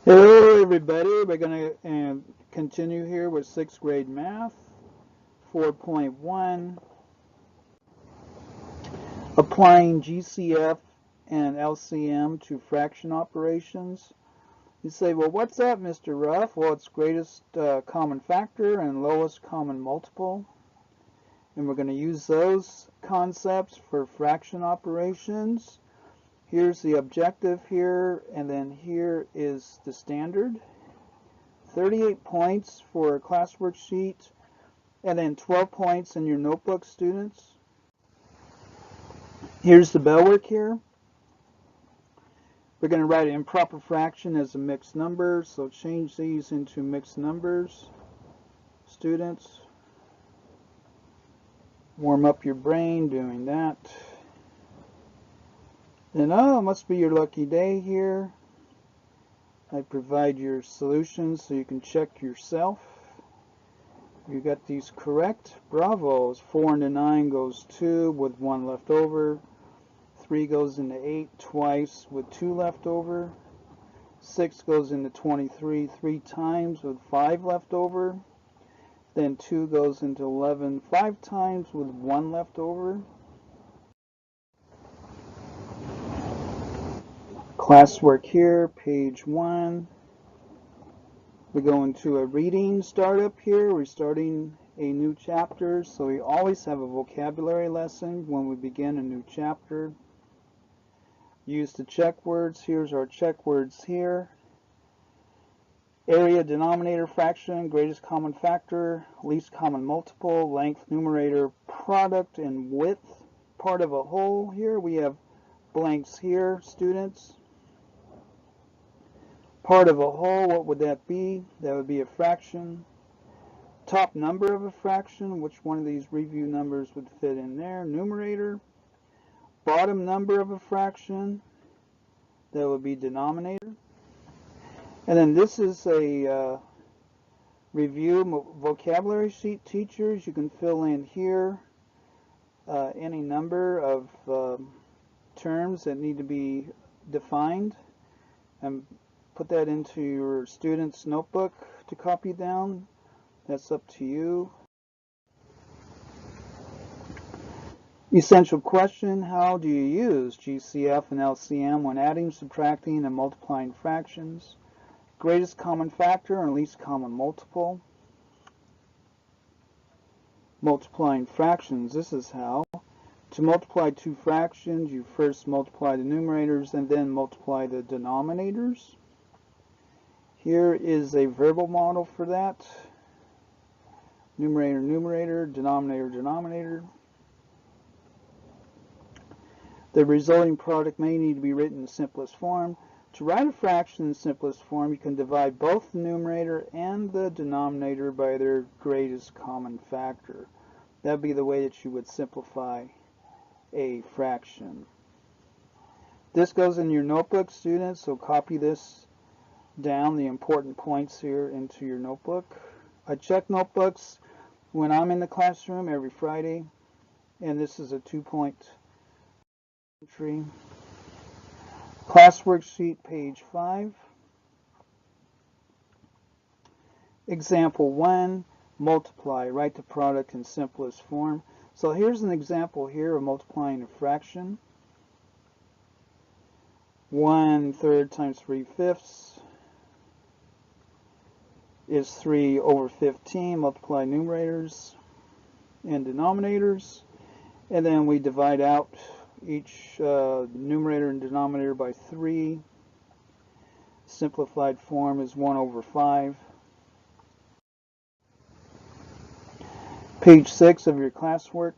Hello everybody, we're going to continue here with 6th grade math, 4.1, applying GCF and LCM to fraction operations. You say, well, what's that, Mr. Ruff? Well, it's greatest common factor and lowest common multiple. And we're going to use those concepts for fraction operations. Here's the objective here, and then here is the standard. 38 points for a class worksheet, and then 12 points in your notebook, students. Here's the bell work here. We're going to write an improper fraction as a mixed number, so change these into mixed numbers, students. Warm up your brain doing that. And oh, it must be your lucky day here. I provide your solutions so you can check yourself. You got these correct. Bravo. 4 into 9 goes 2 with 1 left over. 3 goes into 8 twice with 2 left over. 6 goes into 23 3 times with 5 left over. Then 2 goes into 11 5 times with 1 left over. Classwork here, page 1. We go into a reading startup here. We're starting a new chapter, so we always have a vocabulary lesson when we begin a new chapter. Use the check words. Here's our check words here. Area, denominator, fraction, greatest common factor, least common multiple, length, numerator, product, and width. Part of a whole here. We have blanks here, students. Part of a whole, what would that be? That would be a fraction. Top number of a fraction, which one of these review numbers would fit in there? Numerator. Bottom number of a fraction, that would be denominator. And then this is a review vocabulary sheet, teachers. You can fill in here any number of terms that need to be defined, and put that into your student's notebook to copy down. That's up to you. Essential question, how do you use GCF and LCM when adding, subtracting, and multiplying fractions? Greatest common factor and least common multiple. Multiplying fractions, this is how. To multiply two fractions, you first multiply the numerators and then multiply the denominators. Here is a verbal model for that. Numerator, numerator, denominator, denominator. The resulting product may need to be written in the simplest form. To write a fraction in the simplest form, you can divide both the numerator and the denominator by their greatest common factor. That would be the way that you would simplify a fraction. This goes in your notebook, students, so copy this down, the important points here, into your notebook. I check notebooks when I'm in the classroom every Friday, and this is a 2-point entry. Class worksheet, page 5. Example 1, multiply. Write the product in simplest form. So here's an example here of multiplying a fraction. 1/3 times 3/5 is 3 over 15. Multiply numerators and denominators, and then we divide out each numerator and denominator by 3. Simplified form is 1/5. Page 6 of your classwork.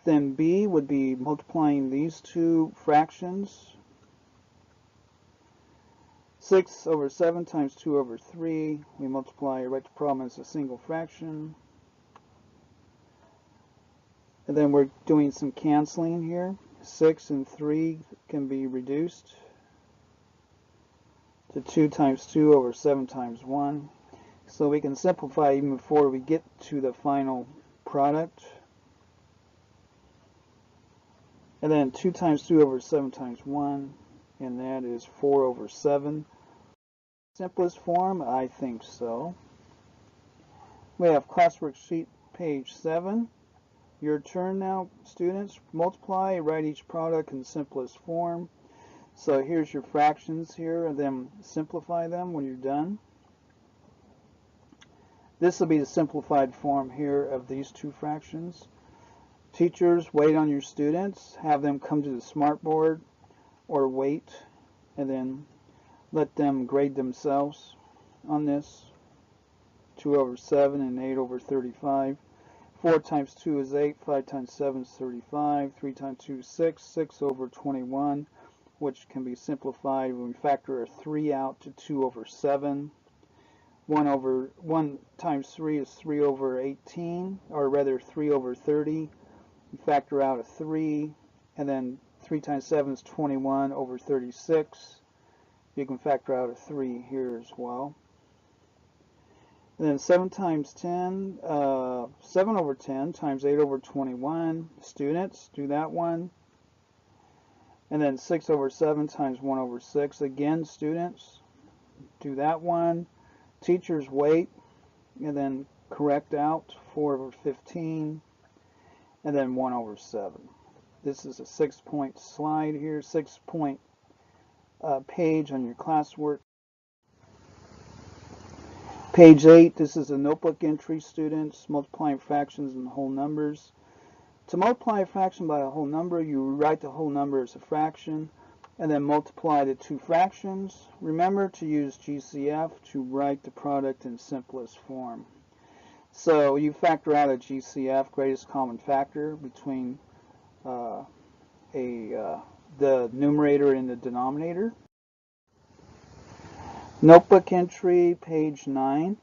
Then B would be multiplying these two fractions. 6/7 times 2/3. We multiply, write the problem as a single fraction. And then we're doing some canceling here. 6 and 3 can be reduced to 2 times 2/7 times 1. So we can simplify even before we get to the final product. And then 2 times 2/7 times 1. and that is 4/7. Simplest form? I think so. We have classwork sheet page 7. Your turn now, students. Multiply, write each product in simplest form. So here's your fractions here, and then simplify them when you're done. This will be the simplified form here of these two fractions. Teachers, wait on your students. Have them come to the smartboard or wait, and then let them grade themselves on this. 2/7 and 8/35. 4 times 2 is 8, 5 times 7 is 35, 3 times 2 is 6, 6/21, which can be simplified when we factor a 3 out to 2/7. 1 times 3 is 3/18, or rather 3/30. You factor out a 3, and then 3 times 7 is 21/36. You can factor out a 3 here as well. And then 7 times 10, 7/10 times 8/21. Students, do that one. And then 6/7 times 1/6. Again, students, do that one. Teachers, wait, and then correct out 4/15, and then 1/7. This is a 6-point slide here, 6-point page on your classwork. Page 8, this is a notebook entry, students, multiplying fractions and whole numbers. To multiply a fraction by a whole number, you write the whole number as a fraction, and then multiply the two fractions. Remember to use GCF to write the product in simplest form. So you factor out a GCF, greatest common factor, between the numerator and the denominator. Notebook entry, page 9.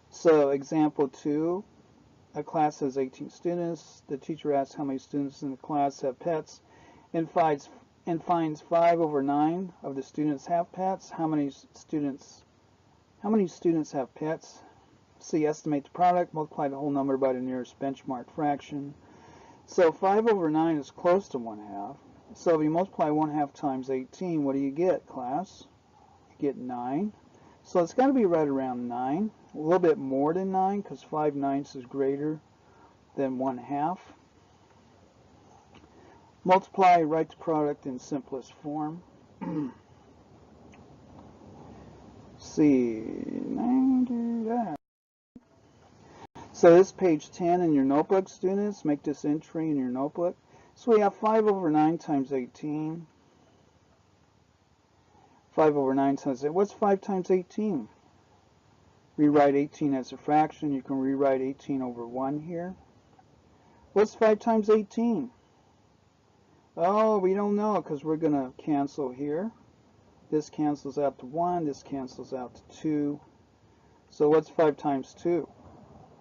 So example 2, a class has 18 students. The teacher asks how many students in the class have pets, and finds 5/9 of the students have pets. How many students have pets? See, estimate the product, multiply the whole number by the nearest benchmark fraction. So 5/9 is close to 1/2. So if you multiply 1/2 times 18, what do you get, class? You get 9. So it's got to be right around 9. A little bit more than 9, because 5/9 is greater than 1/2. Multiply, write the product in simplest form. See, do that. So this is page 10 in your notebook, students. Make this entry in your notebook. So we have 5/9 times 18. 5/9 times 8. What's 5 times 18? Rewrite 18 as a fraction. You can rewrite 18/1 here. What's 5 times 18? Oh, we don't know, because we're going to cancel here. This cancels out to 1. This cancels out to 2. So what's 5 times 2?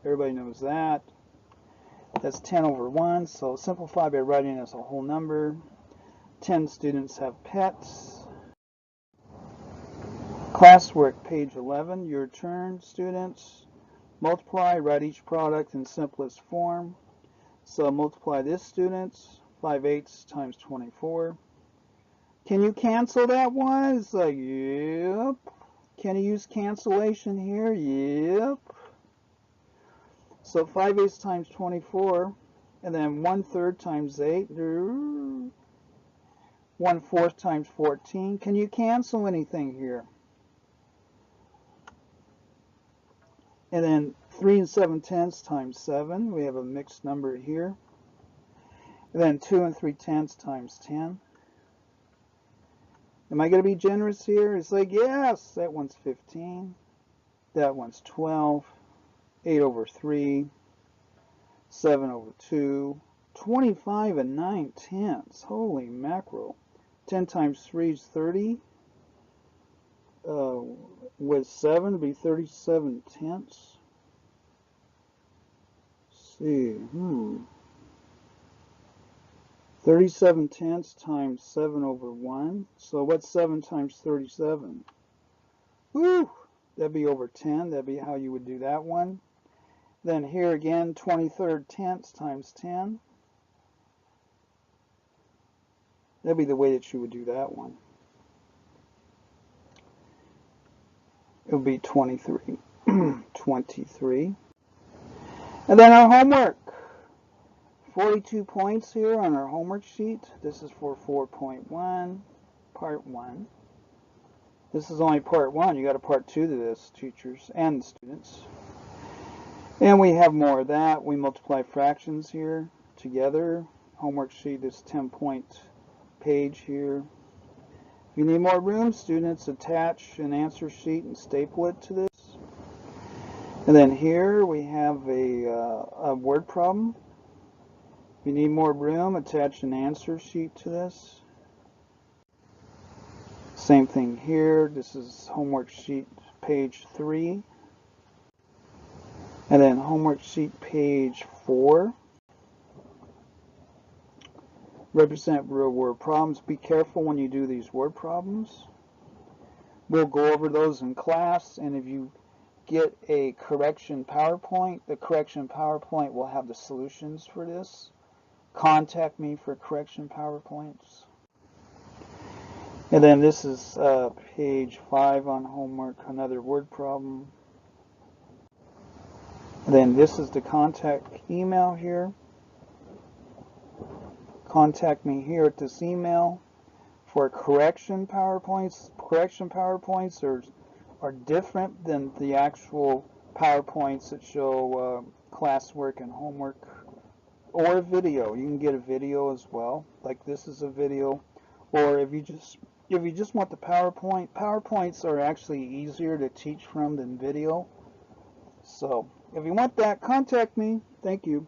Everybody knows that. That's 10/1. So simplify by writing it as a whole number. 10 students have pets. Classwork, page 11. Your turn, students. Multiply, write each product in simplest form. So multiply this, students. 5/8 times 24. Can you cancel that one? It's like, yep. Can you use cancellation here? Yep. So 5/8 times 24, and then 1/3 times 8. 1/4 times 14. Can you cancel anything here? And then 3 7/10 times 7. We have a mixed number here. And then 2 3/10 times 10. Am I going to be generous here? It's like, yes, that one's 15. That one's 12. 8/3. 7/2. 25 9/10. Holy mackerel. 10 times 3 is 30. With 7 would be 37/10. See, 37/10 times 7/1. So what's 7 times 37? Woo! That'd be over 10. That'd be how you would do that one. Then here again, 23rd tenths times 10. That'd be the way that you would do that one. It would be 23. 23. And then our homework. 42 points here on our homework sheet. This is for 4.1, part 1. This is only part 1. You got a part 2 to this, teachers and students. And we have more of that. We multiply fractions here together. Homework sheet is 10-point page here. If you need more room, students, attach an answer sheet and staple it to this. And then here we have a word problem. If you need more room, attach an answer sheet to this. Same thing here. This is homework sheet page 3. And then homework sheet page 4. Represent real word problems. Be careful when you do these word problems. We'll go over those in class, and if you get a correction PowerPoint, the correction PowerPoint will have the solutions for this. Contact me for correction PowerPoints. And then this is page 5 on homework, another word problem. And then this is the contact email here. Contact me here at this email for correction PowerPoints. Correction PowerPoints are different than the actual PowerPoints that show classwork and homework, or a video. You can get a video as well, like this is a video. Or if you just want the PowerPoints are actually easier to teach from than video. So if you want that, contact me. Thank you.